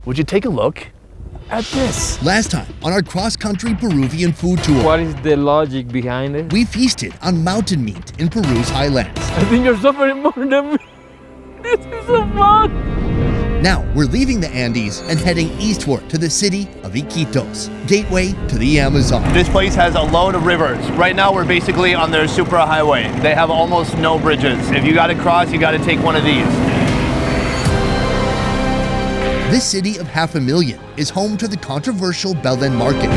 Would you take a look at this? Last time on our cross-country Peruvian food tour, What is the logic behind it? we feasted on mountain meat in Peru's highlands. I think you're suffering more than me. This is so fun. Now we're leaving the Andes and heading eastward to the city of Iquitos, gateway to the Amazon. This place has a load of rivers. Right now we're basically on their superhighway. They have almost no bridges. If you gotta cross, you gotta take one of these. This city of 500,000 is home to the controversial Belen Market.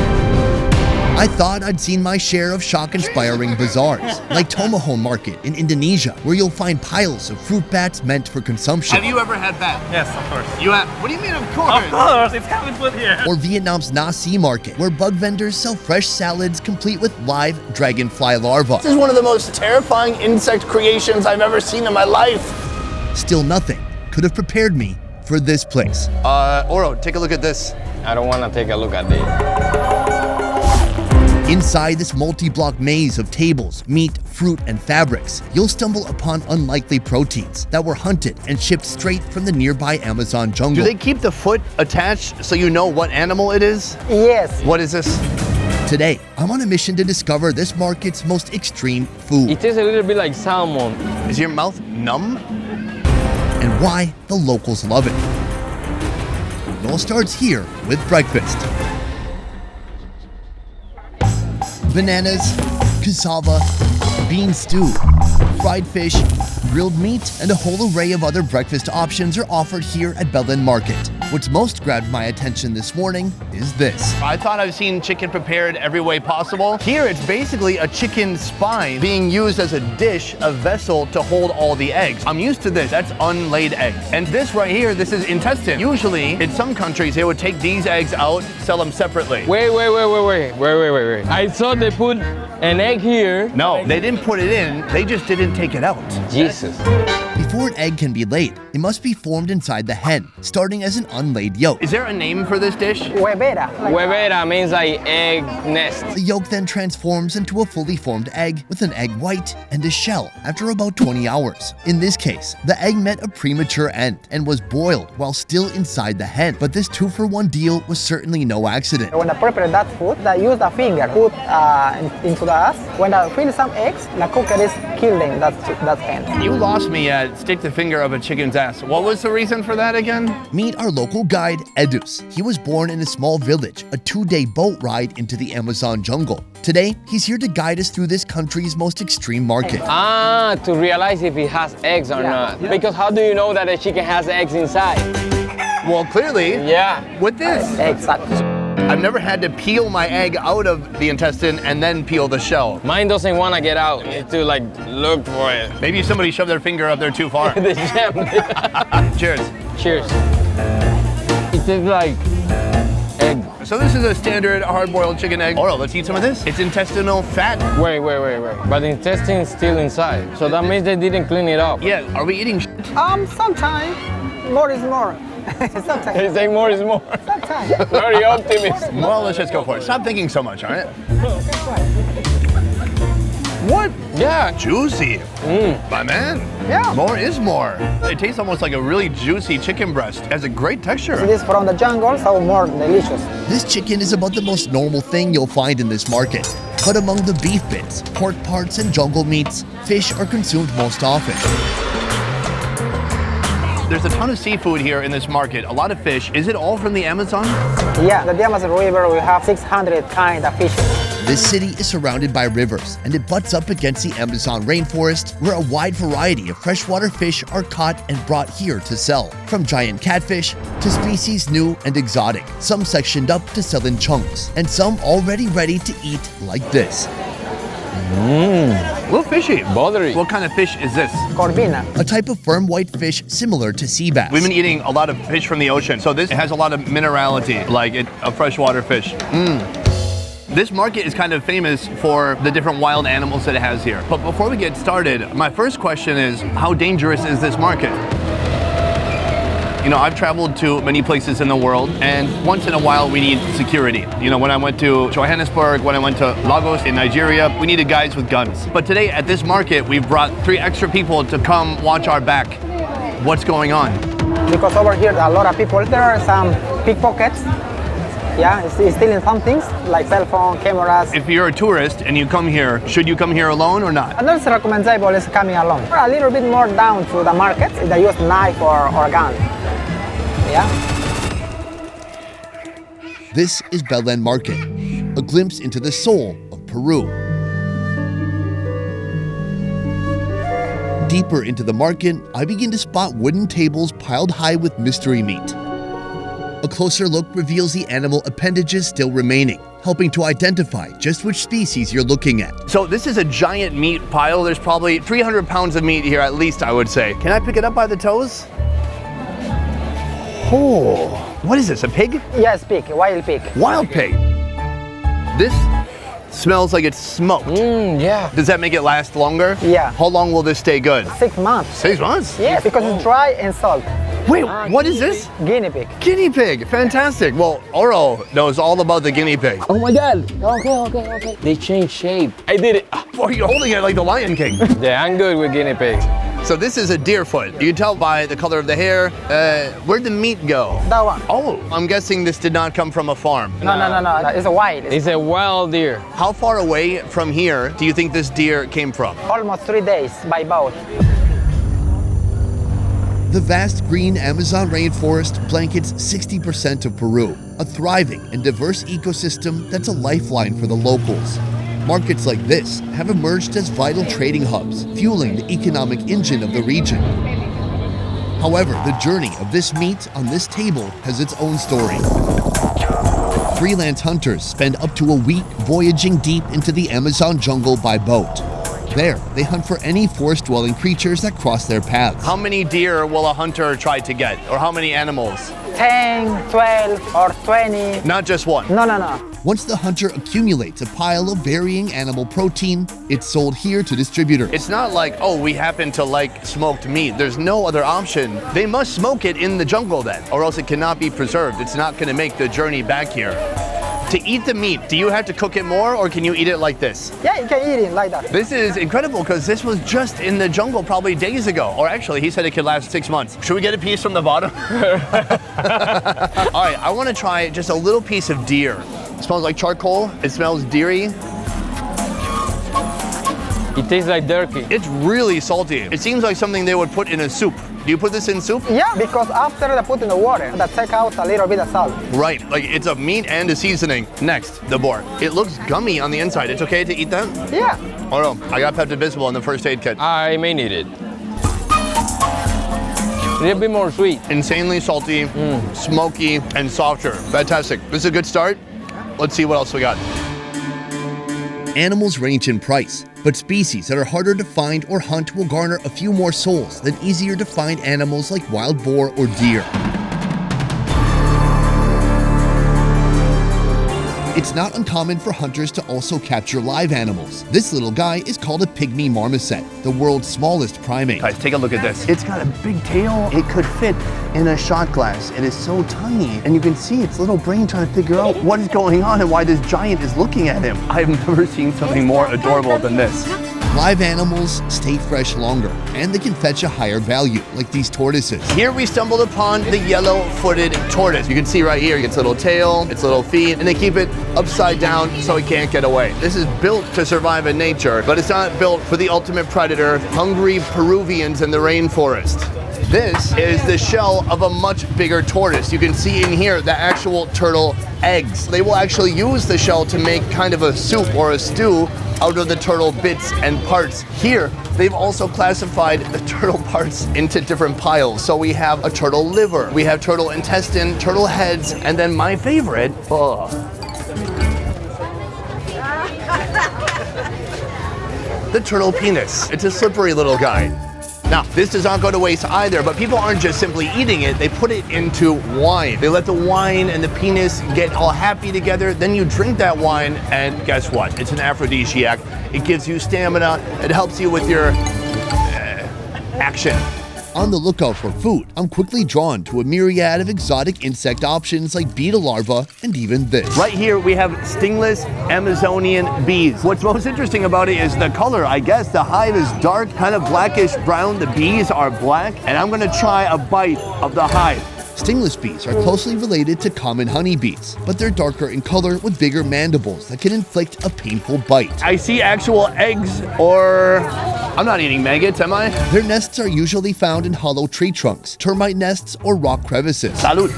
I thought I'd seen my share of shock-inspiring bazaars, like Tomahawk Market in Indonesia, where you'll find piles of fruit bats meant for consumption. Have you ever had bat? Yes, of course. You have? What do you mean, of course? Of course, it's having food here. Or Vietnam's Nasi Market, where bug vendors sell fresh salads complete with live dragonfly larvae. This is one of the most terrifying insect creations I've ever seen in my life. Still nothing could have prepared me for this place. Oro, take a look at this. I don't want to take a look at this. Inside this multi-block maze of tables, meat, fruit, and fabrics, you'll stumble upon unlikely proteins that were hunted and shipped straight from the nearby Amazon jungle. Do they keep the foot attached so you know what animal it is? Yes. What is this? Today, I'm on a mission to discover this market's most extreme food It tastes a little bit like salmon. Is your mouth numb? and why the locals love it. It all starts here with breakfast. Bananas, cassava, bean stew, fried fish, grilled meat, and a whole array of other breakfast options are offered here at Belen Market. What's most grabbed my attention this morning is this. I thought I've seen chicken prepared every way possible. Here it's basically a chicken spine being used as a dish, a vessel to hold all the eggs. I'm used to this, that's unlaid eggs. And this right here, this is intestine. Usually, in some countries, they would take these eggs out, sell them separately. Wait. I saw they put an egg here. No, they didn't put it in, they just didn't take it out. Jesus. Before an egg can be laid, it must be formed inside the hen, starting as an unlaid yolk. Is there a name for this dish? Huevera. Huevera means like egg nest. The yolk then transforms into a fully formed egg with an egg white and a shell after about 20 hours. In this case, the egg met a premature end and was boiled while still inside the hen. But this 2-for-1 deal was certainly no accident. When I prepare that food, I use the finger, put into the ass. When I fill some eggs, the cooker is killing that hen. You lost me at stick the finger of a chicken's ass. What was the reason for that again? Meet our local guide, Eudes. He was born in a small village, a 2-day boat ride into the Amazon jungle. Today, he's here to guide us through this country's most extreme market. To realize if it has eggs or not. Because how do you know that a chicken has eggs inside? Well, clearly, Yeah. with this. Exactly. I've never had to peel my egg out of the intestine and then peel the shell. Mine doesn't want to get out. It's to like look for it. Maybe somebody shoved their finger up there too far. The gem. Cheers. Cheers. It tastes like egg. So this is a standard hard-boiled chicken egg. Oro, let's eat some of this. It's intestinal fat. Wait. But the intestine is still inside. So that means they didn't clean it up. Yeah, are we eating shit? Sometimes more is more. Sometimes. They say more is more. Sometimes. Very optimistic. Well, let's just go for it. Stop thinking so much, all right? What? Yeah. Juicy. My man. Yeah. More is more. It tastes almost like a really juicy chicken breast. It has a great texture. It is from the jungle, so more delicious. This chicken is about the most normal thing you'll find in this market. But among the beef bits, pork parts, and jungle meats, fish are consumed most often. There's a ton of seafood here in this market, a lot of fish. Is it all from the Amazon? Yeah, the Amazon River, we have 600 kind of fish. This city is surrounded by rivers, and it butts up against the Amazon rainforest, where a wide variety of freshwater fish are caught and brought here to sell. From giant catfish to species new and exotic, some sectioned up to sell in chunks, and some already ready to eat like this. A little fishy. Bothery. What kind of fish is this? Corvina. A type of firm white fish similar to sea bass. We've been eating a lot of fish from the ocean, so this has a lot of minerality, like a freshwater fish. This market is kind of famous for the different wild animals that it has here. But before we get started, my first question is, how dangerous is this market? You know, I've traveled to many places in the world, and once in a while we need security. You know, when I went to Johannesburg, when I went to Lagos in Nigeria, we needed guys with guns. But today at this market, we've brought 3 extra people to come watch our back. What's going on? Because over here, a lot of people, there are some pickpockets. Yeah, it's stealing some things like cell phone, cameras. If you're a tourist and you come here, should you come here alone or not? And it's recommendable is coming along. A little bit more down to the market, they use knife or gun. Yeah. This is Belen Market, a glimpse into the soul of Peru. Deeper into the market, I begin to spot wooden tables piled high with mystery meat. A closer look reveals the animal appendages still remaining, helping to identify just which species you're looking at. So this is a giant meat pile. There's probably 300 pounds of meat here at least, I would say. Can I pick it up by the toes? Oh, what is this, a pig? Yes, pig, wild pig. Wild pig. This smells like it's smoked. Yeah. Does that make it last longer? Yeah. How long will this stay good? 6 months. 6 months? Yes, because it's dry and salt. Wait, what is this? Guinea pig. Guinea pig, fantastic. Well, Oro knows all about the guinea pig. Oh my God. Okay. They change shape. I did it. Oh, you're holding it like the Lion King. Yeah, I'm good with guinea pigs. So this is a deer foot. You can tell by the color of the hair. Where'd the meat go? That one. Oh, I'm guessing this did not come from a farm. No. It's a wild. It's a wild deer. How far away from here do you think this deer came from? Almost 3 days by boat. The vast green Amazon rainforest blankets 60% of Peru, a thriving and diverse ecosystem that's a lifeline for the locals. Markets like this have emerged as vital trading hubs, fueling the economic engine of the region. However, the journey of this meat on this table has its own story. Freelance hunters spend up to a week voyaging deep into the Amazon jungle by boat. There, they hunt for any forest-dwelling creatures that cross their paths. How many deer will a hunter try to get? Or how many animals? 10, 12, or 20. Not just one. No. Once the hunter accumulates a pile of varying animal protein, it's sold here to distributors. It's not like, oh, we happen to like smoked meat. There's no other option. They must smoke it in the jungle then, or else it cannot be preserved. It's not going to make the journey back here. To eat the meat, do you have to cook it more, or can you eat it like this? Yeah, you can eat it like that. This is incredible because this was just in the jungle probably days ago. Or actually, he said it could last 6 months. Should we get a piece from the bottom? All right, I want to try just a little piece of deer. It smells like charcoal. It smells deery. It tastes like jerky. It's really salty. It seems like something they would put in a soup. Do you put this in soup? Yeah, because after they put in the water, they take out a little bit of salt. Right, like it's a meat and a seasoning. Next, the boar. It looks gummy on the inside. It's okay to eat that? Yeah. Oh no, I got Pepto-Bismol in the first aid kit. I may need it. A little bit more sweet. Insanely salty, smoky, and softer. Fantastic. This is a good start. Let's see what else we got. Animals range in price, but species that are harder to find or hunt will garner a few more souls than easier to find animals like wild boar or deer. It's not uncommon for hunters to also capture live animals. This little guy is called a pygmy marmoset, the world's smallest primate. Guys, take a look at this. It's got a big tail. It could fit in a shot glass. It is so tiny. And you can see its little brain trying to figure out what is going on and why this giant is looking at him. I've never seen something more adorable than this. Live animals stay fresh longer, and they can fetch a higher value, like these tortoises. Here we stumbled upon the yellow-footed tortoise. You can see right here, its little tail, its little feet, and they keep it upside down so it can't get away. This is built to survive in nature, but it's not built for the ultimate predator, hungry Peruvians in the rainforest. This is the shell of a much bigger tortoise. You can see in here the actual turtle eggs. They will actually use the shell to make kind of a soup or a stew out of the turtle bits and parts. Here, they've also classified the turtle parts into different piles. So we have a turtle liver, we have turtle intestine, turtle heads, and then my favorite, the turtle penis. It's a slippery little guy. Now, this does not go to waste either, but people aren't just simply eating it, they put it into wine. They let the wine and the penis get all happy together, then you drink that wine, and guess what? It's an aphrodisiac. It gives you stamina, it helps you with your action. On the lookout for food, I'm quickly drawn to a myriad of exotic insect options like beetle larvae and even this. Right here we have stingless Amazonian bees. What's most interesting about it is the color, I guess. The hive is dark, kind of blackish brown. The bees are black, and I'm gonna try a bite of the hive. Stingless bees are closely related to common honeybees, but they're darker in color with bigger mandibles that can inflict a painful bite. I see actual eggs, or I'm not eating maggots, am I? Their nests are usually found in hollow tree trunks, termite nests, or rock crevices. Salud.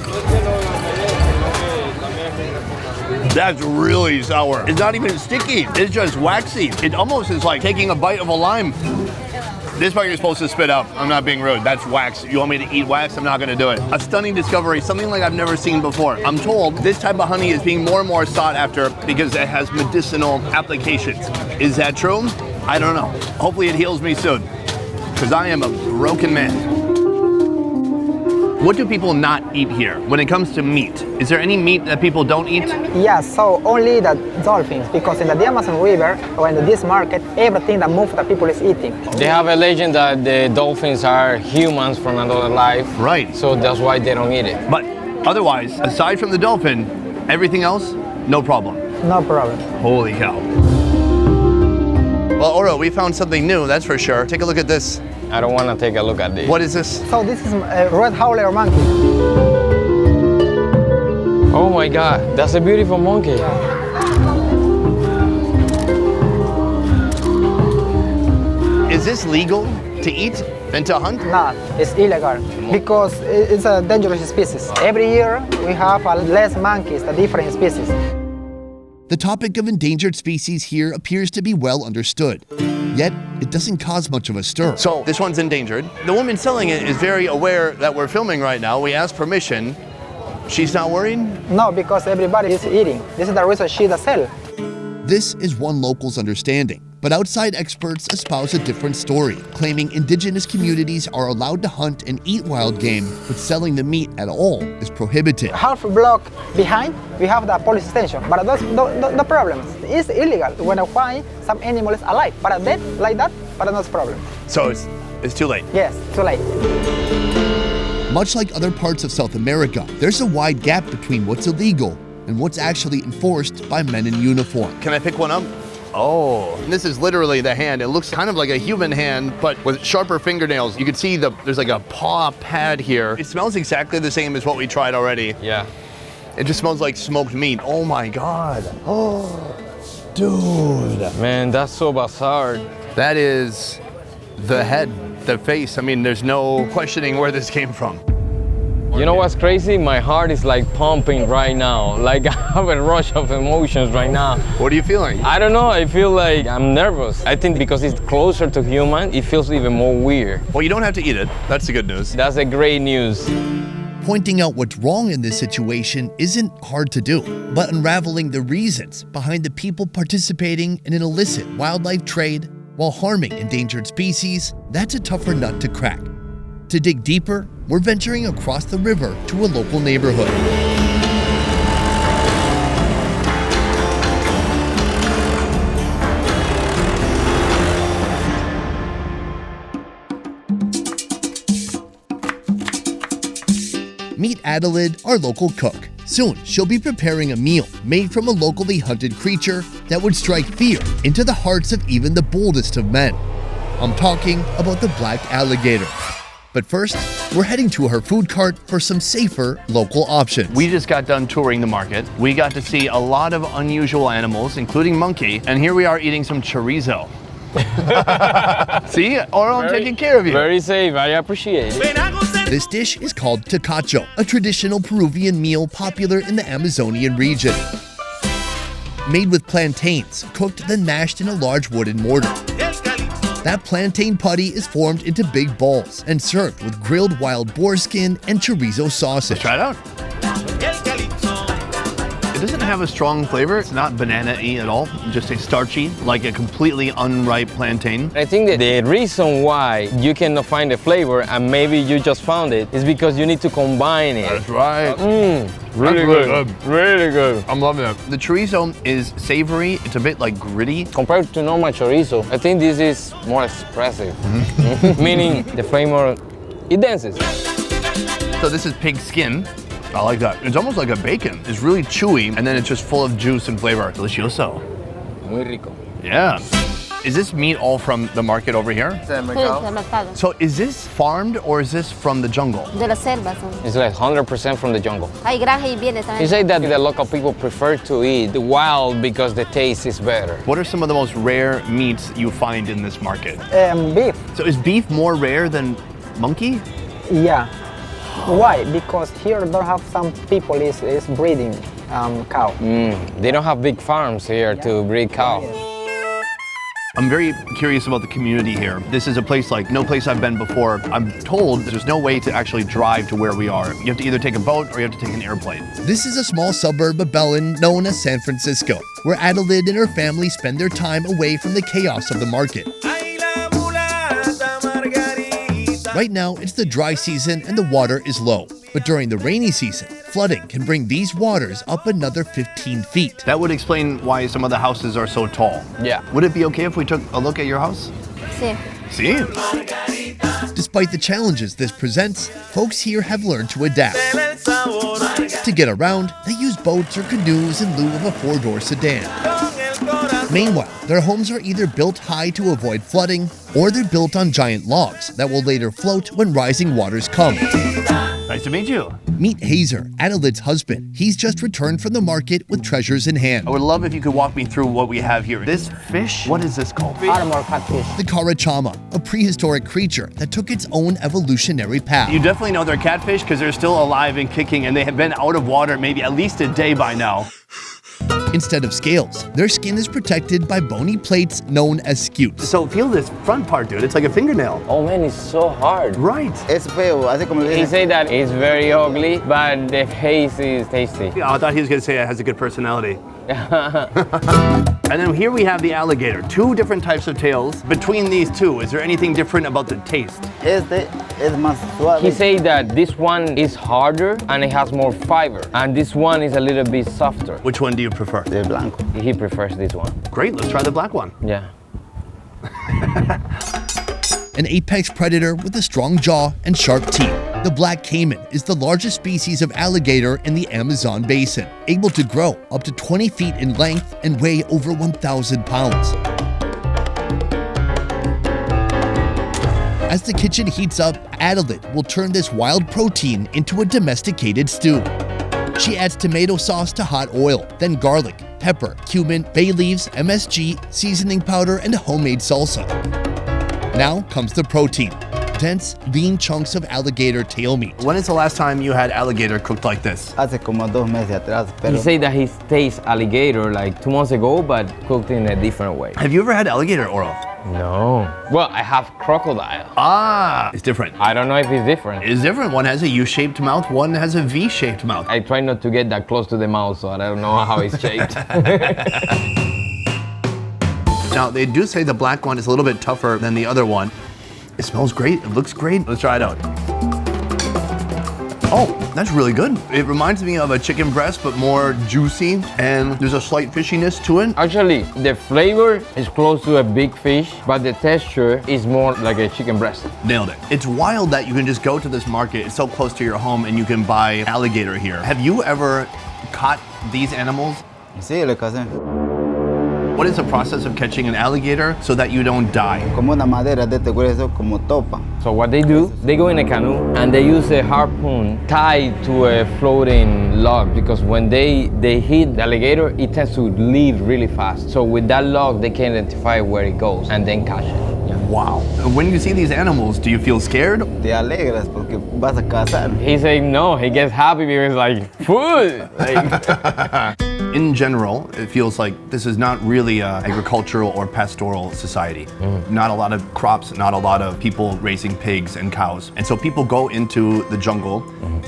That's really sour. It's not even sticky. It's just waxy. It almost is like taking a bite of a lime. This part you're supposed to spit out. I'm not being rude. That's wax. You want me to eat wax? I'm not gonna do it. A stunning discovery, something like I've never seen before. I'm told this type of honey is being more and more sought after because it has medicinal applications. Is that true? I don't know. Hopefully it heals me soon, because I am a broken man. What do people not eat here when it comes to meat? Is there any meat that people don't eat? Yes, so only the dolphins, because in the Amazon River or in this market, everything that moves that people is eating. They have a legend that the dolphins are humans from another life. Right. So that's why they don't eat it. But otherwise, aside from the dolphin, everything else, no problem. No problem. Holy cow. Well, Oro, we found something new, that's for sure. Take a look at this. I don't want to take a look at this. What is this? So this is a red howler monkey. Oh my God, that's a beautiful monkey. Is this legal to eat and to hunt? No, it's illegal because it's a dangerous species. Every year we have less monkeys, the different species. The topic of endangered species here appears to be well understood, yet it doesn't cause much of a stir. So this one's endangered. The woman selling it is very aware that we're filming right now. We asked permission. She's not worried? No, because everybody is eating. This is the reason she does sell. This is one local's understanding, but outside experts espouse a different story, claiming indigenous communities are allowed to hunt and eat wild game, but selling the meat at all is prohibited. Half a block behind, we have the police station, but that's the problem. It's illegal when I find some animal is alive, but dead like that, but that's the problem. So it's too late. Yes, too late. Much like other parts of South America, there's a wide gap between what's illegal and what's actually enforced by men in uniform. Can I pick one up? Oh, this is literally the hand. It looks kind of like a human hand, but with sharper fingernails. You can see there's like a paw pad here. It smells exactly the same as what we tried already. Yeah. It just smells like smoked meat. Oh my God. Oh, dude. Man, that's so bizarre. That is the head, the face. I mean, there's no questioning where this came from. You know what's crazy? My heart is like pumping right now. Like I have a rush of emotions right now. What are you feeling? I don't know, I feel like I'm nervous. I think because it's closer to human, it feels even more weird. Well, you don't have to eat it. That's the good news. That's a great news. Pointing out what's wrong in this situation isn't hard to do, but unraveling the reasons behind the people participating in an illicit wildlife trade while harming endangered species, that's a tougher nut to crack. To dig deeper, we're venturing across the river to a local neighborhood. Meet Adolid, our local cook. Soon, she'll be preparing a meal made from a locally hunted creature that would strike fear into the hearts of even the boldest of men. I'm talking about the black alligator. But first, we're heading to her food cart for some safer local options. We just got done touring the market. We got to see a lot of unusual animals, including monkey, and here we are eating some chorizo. See, Oro, I'm taking care of you. Very safe, I appreciate it. This dish is called Takacho, a traditional Peruvian meal popular in the Amazonian region. Made with plantains, cooked then mashed in a large wooden mortar. That plantain putty is formed into big balls and served with grilled wild boar skin and chorizo sausage. Try it out. It doesn't have a strong flavor. It's not banana-y at all. Just a starchy, like a completely unripe plantain. I think that the reason why you cannot find the flavor, and maybe you just found it, is because you need to combine it. That's right. Really good. Really good. I'm loving it. The chorizo is savory. It's a bit like gritty. Compared to normal chorizo, I think this is more expressive. Meaning the flavor, it dances. So this is pig skin. I like that. It's almost like a bacon. It's really chewy, and then it's just full of juice and flavor. Delicioso. Muy rico. Yeah. Is this meat all from the market over here? Sí, del mercado. So is this farmed or is this from the jungle? De la selva son. It's like 100% from the jungle. Hay granja y viene You también. say that the local people prefer to eat the wild because the taste is better. What are some of the most rare meats you find in this market? Beef. So is beef more rare than monkey? Yeah. Why? Because here don't have some people is breeding cow. They don't have big farms here to breed cow. I'm very curious about the community here. This is a place like no place I've been before. I'm told there's no way to actually drive to where we are. You have to either take a boat or you have to take an airplane. This is a small suburb of Belen known as San Francisco, where Adolid and her family spend their time away from the chaos of the market. Right now, it's the dry season and the water is low. But during the rainy season, flooding can bring these waters up another 15 feet. That would explain why some of the houses are so tall. Yeah. Would it be okay if we took a look at your house? Sí. See? Despite the challenges this presents, folks here have learned to adapt. To get around, they use boats or canoes in lieu of a four-door sedan. Meanwhile, their homes are either built high to avoid flooding, or they're built on giant logs that will later float when rising waters come. Nice to meet you. Meet Hazer, Adolid's husband. He's just returned from the market with treasures in hand. I would love if you could walk me through what we have here. This fish, what is this called? Armor catfish. The Carachama, a prehistoric creature that took its own evolutionary path. You definitely know they're catfish because they're still alive and kicking and they have been out of water maybe at least a day by now. Instead of scales, their skin is protected by bony plates known as scutes. So feel this front part, dude. It's like a fingernail. Oh man, it's so hard. Right. Es feo, así como le He dicen. say that it's very ugly, but the taste is tasty. Yeah, I thought he was going to say it has a good personality. And then here we have the alligator. Two different types of tails. Between these two, is there anything different about the taste? Este es más suave. He say that this one is harder and it has more fiber, and this one is a little bit softer. Which one do you prefer? De blanco. He prefers this one. Great, let's try the black one. Yeah. An apex predator with a strong jaw and sharp teeth. The black caiman is the largest species of alligator in the Amazon basin, able to grow up to 20 feet in length and weigh over 1,000 pounds. As the kitchen heats up, Adolid will turn this wild protein into a domesticated stew. She adds tomato sauce to hot oil, then garlic, pepper, cumin, bay leaves, MSG, seasoning powder, and homemade salsa. Now comes the protein. Dense, lean chunks of alligator tail meat. When is the last time you had alligator cooked like this? Hace como 2 meses atrás, He pero say that he tastes alligator like 2 months ago, but cooked in a different way. Have you ever had alligator oral? No. Well, I have crocodile. Ah, it's different. I don't know if it's different. It's different. One has a U-shaped mouth, one has a V-shaped mouth. I try not to get that close to the mouth, so I don't know how it's shaped. Now, they do say the black one is a little bit tougher than the other one. It smells great, it looks great. Let's try it out. Oh, that's really good. It reminds me of a chicken breast, but more juicy, and there's a slight fishiness to it. Actually, the flavor is close to a big fish, but the texture is more like a chicken breast. Nailed it. It's wild that you can just go to this market, it's so close to your home, and you can buy alligator here. Have you ever caught these animals? sí, lo que hacen. What is the process of catching an alligator so that you don't die? Como una madera de este grueso, como topa. So what they do, they go in a canoe and they use a harpoon tied to a floating log, because when they hit the alligator, it tends to leave really fast. So with that log, they can identify where it goes and then catch it. Yeah. Wow. When you see these animals, do you feel scared? Te alegras porque vas a cazar. He said no, he gets happy because like, food! Like, In general, it feels like this is not really an agricultural or pastoral society. Not a lot of crops, not a lot of people raising pigs and cows. And so people go into the jungle,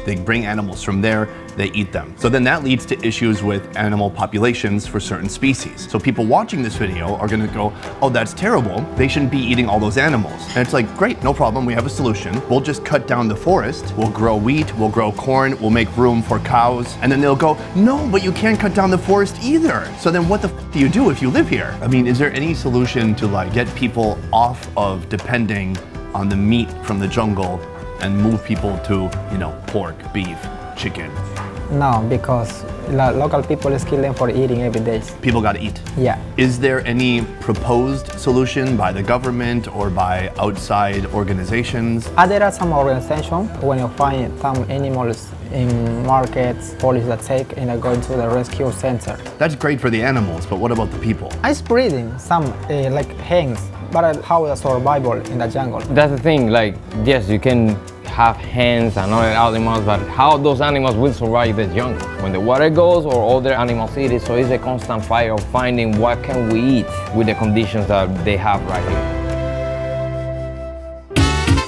they bring animals from there, they eat them. So then that leads to issues with animal populations for certain species. So people watching this video are gonna go, oh, that's terrible. They shouldn't be eating all those animals. And it's like, great, no problem, we have a solution. We'll just cut down the forest, we'll grow wheat, we'll grow corn, we'll make room for cows. And then they'll go, no, but you can't cut down the forest either. So then what the f do you do if you live here? I mean, is there any solution to like get people off of depending on the meat from the jungle and move people to, you know, pork, beef, chicken? No, because local people is kill them for eating every day. People got to eat. Yeah. Is there any proposed solution by the government or by outside organizations? There are some organizations when you find some animals in markets, police that take and are going to the rescue center. That's great for the animals, but what about the people? Ice breeding, some like hens, but how the survival in the jungle. That's the thing, like, yes, you can have hens and other animals, but how those animals will survive the jungle when the water goes or other animals eat it. So it's a constant fight of finding what can we eat with the conditions that they have right here.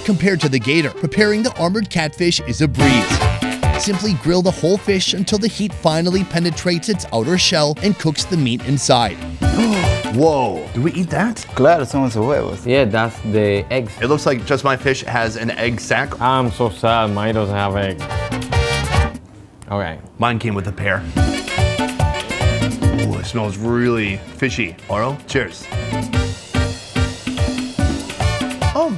Compared to the gator, preparing the armored catfish is a breeze. Simply grill the whole fish until the heat finally penetrates its outer shell and cooks the meat inside. Whoa, do we eat that? Claro, son sus huevos. Yeah, that's the eggs. It looks like Just My Fish has an egg sack. I'm so sad, mine doesn't have eggs. Okay. Mine came with a pair. Ooh, it smells really fishy. Oro, cheers. Oh,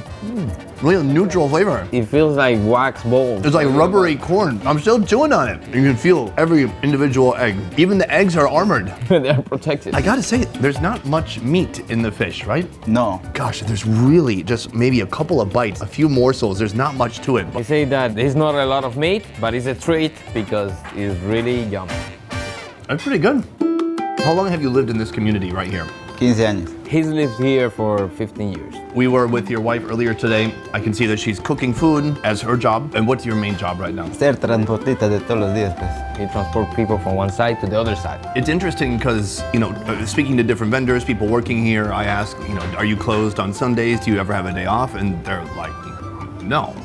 really neutral flavor. It feels like wax balls. It's like rubbery corn. I'm still chewing on it. You can feel every individual egg. Even the eggs are armored. They're protected. I gotta say, there's not much meat in the fish, right? No. Gosh, there's really just maybe a couple of bites, a few morsels. There's not much to it. They say that it's not a lot of meat, but it's a treat because it's really yummy. That's pretty good. How long have you lived in this community right here? 15 años. He's lived here for 15 years. We were with your wife earlier today. I can see that she's cooking food as her job. And what's your main job right now? Ser transportista de todos los días, pues. He transports people from one side to the other side. It's interesting because, speaking to different vendors, people working here, I ask, are you closed on Sundays? Do you ever have a day off? And they're like, no.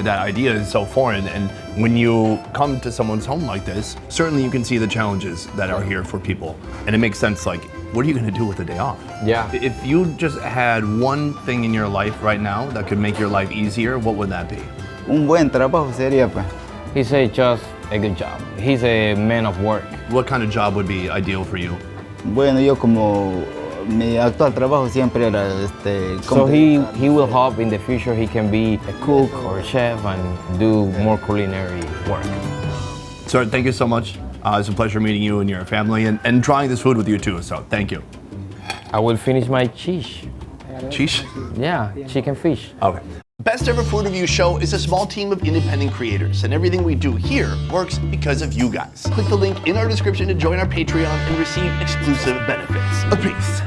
That idea is so foreign, and when you come to someone's home like this, certainly you can see the challenges that are here for people. And it makes sense, like, what are you gonna do with a day off? Yeah. If you just had one thing in your life right now that could make your life easier, what would that be? Un buen trabajo sería, pues. He said just a good job. He's a man of work. What kind of job would be ideal for you? Bueno, yo como mi actual trabajo siempre era So he will hope in the future he can be a cook or a chef and do more culinary work. Sir, thank you so much. It's a pleasure meeting you and your family and trying this food with you too, so thank you. I will finish my cheese. Cheese? Yeah, chicken fish. Okay. Best Ever Food Review Show is a small team of independent creators, and everything we do here works because of you guys. Click the link in our description to join our Patreon and receive exclusive benefits. A peace.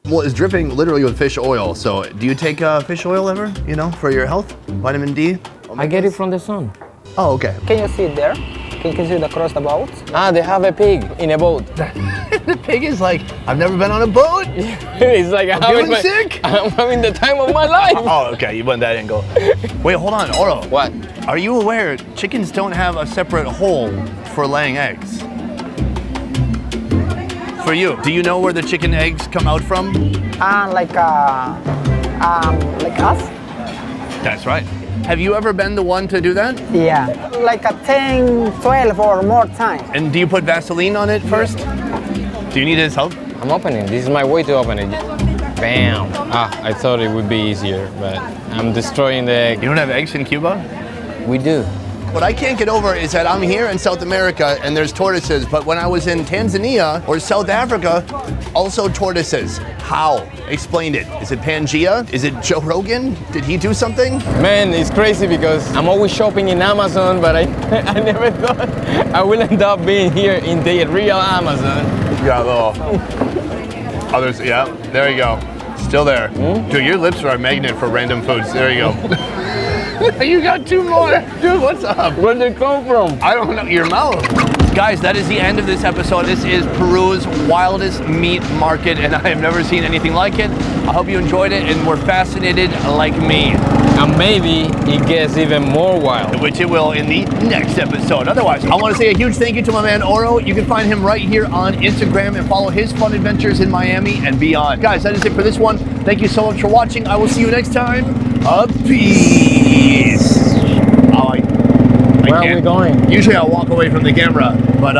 Well, it's dripping literally with fish oil, so do you take fish oil ever, for your health? Vitamin D? I get it from the sun. Oh, okay. Can you see it there? Can you see it across the boat? Ah, they have a pig in a boat. The pig is like, I've never been on a boat. It's like Feeling sick? I'm having the time of my life. Oh, okay, you went that angle. Wait, hold on, Oro. What? Are you aware chickens don't have a separate hole for laying eggs? For you, do you know where the chicken eggs come out from? Like us? That's right. Have you ever been the one to do that? Yeah, like a 10, 12 or more times. And do you put Vaseline on it first? Do you need his help? I'm opening. This is my way to open it. Bam. Ah, I thought it would be easier, but I'm destroying the egg. You don't have eggs in Cuba? We do. What I can't get over is that I'm here in South America and there's tortoises, but when I was in Tanzania or South Africa, also tortoises. How? Explain it. Is it Pangea? Is it Joe Rogan? Did he do something? Man, it's crazy because I'm always shopping in Amazon, but I never thought I will end up being here in the real Amazon. Yeah, little others, yeah, there you go. Still there. Dude, your lips are a magnet for random foods. There you go. You got two more. Dude, what's up? Where'd they come from? I don't know, your mouth. Guys, that is the end of this episode. This is Peru's wildest meat market, and I have never seen anything like it. I hope you enjoyed it and were fascinated like me. And maybe it gets even more wild. Which it will in the next episode. Otherwise, I want to say a huge thank you to my man Oro. You can find him right here on Instagram and follow his fun adventures in Miami and beyond. Guys, that is it for this one. Thank you so much for watching. I will see you next time. Peace. Where are we going? Usually I'll walk away from the camera, but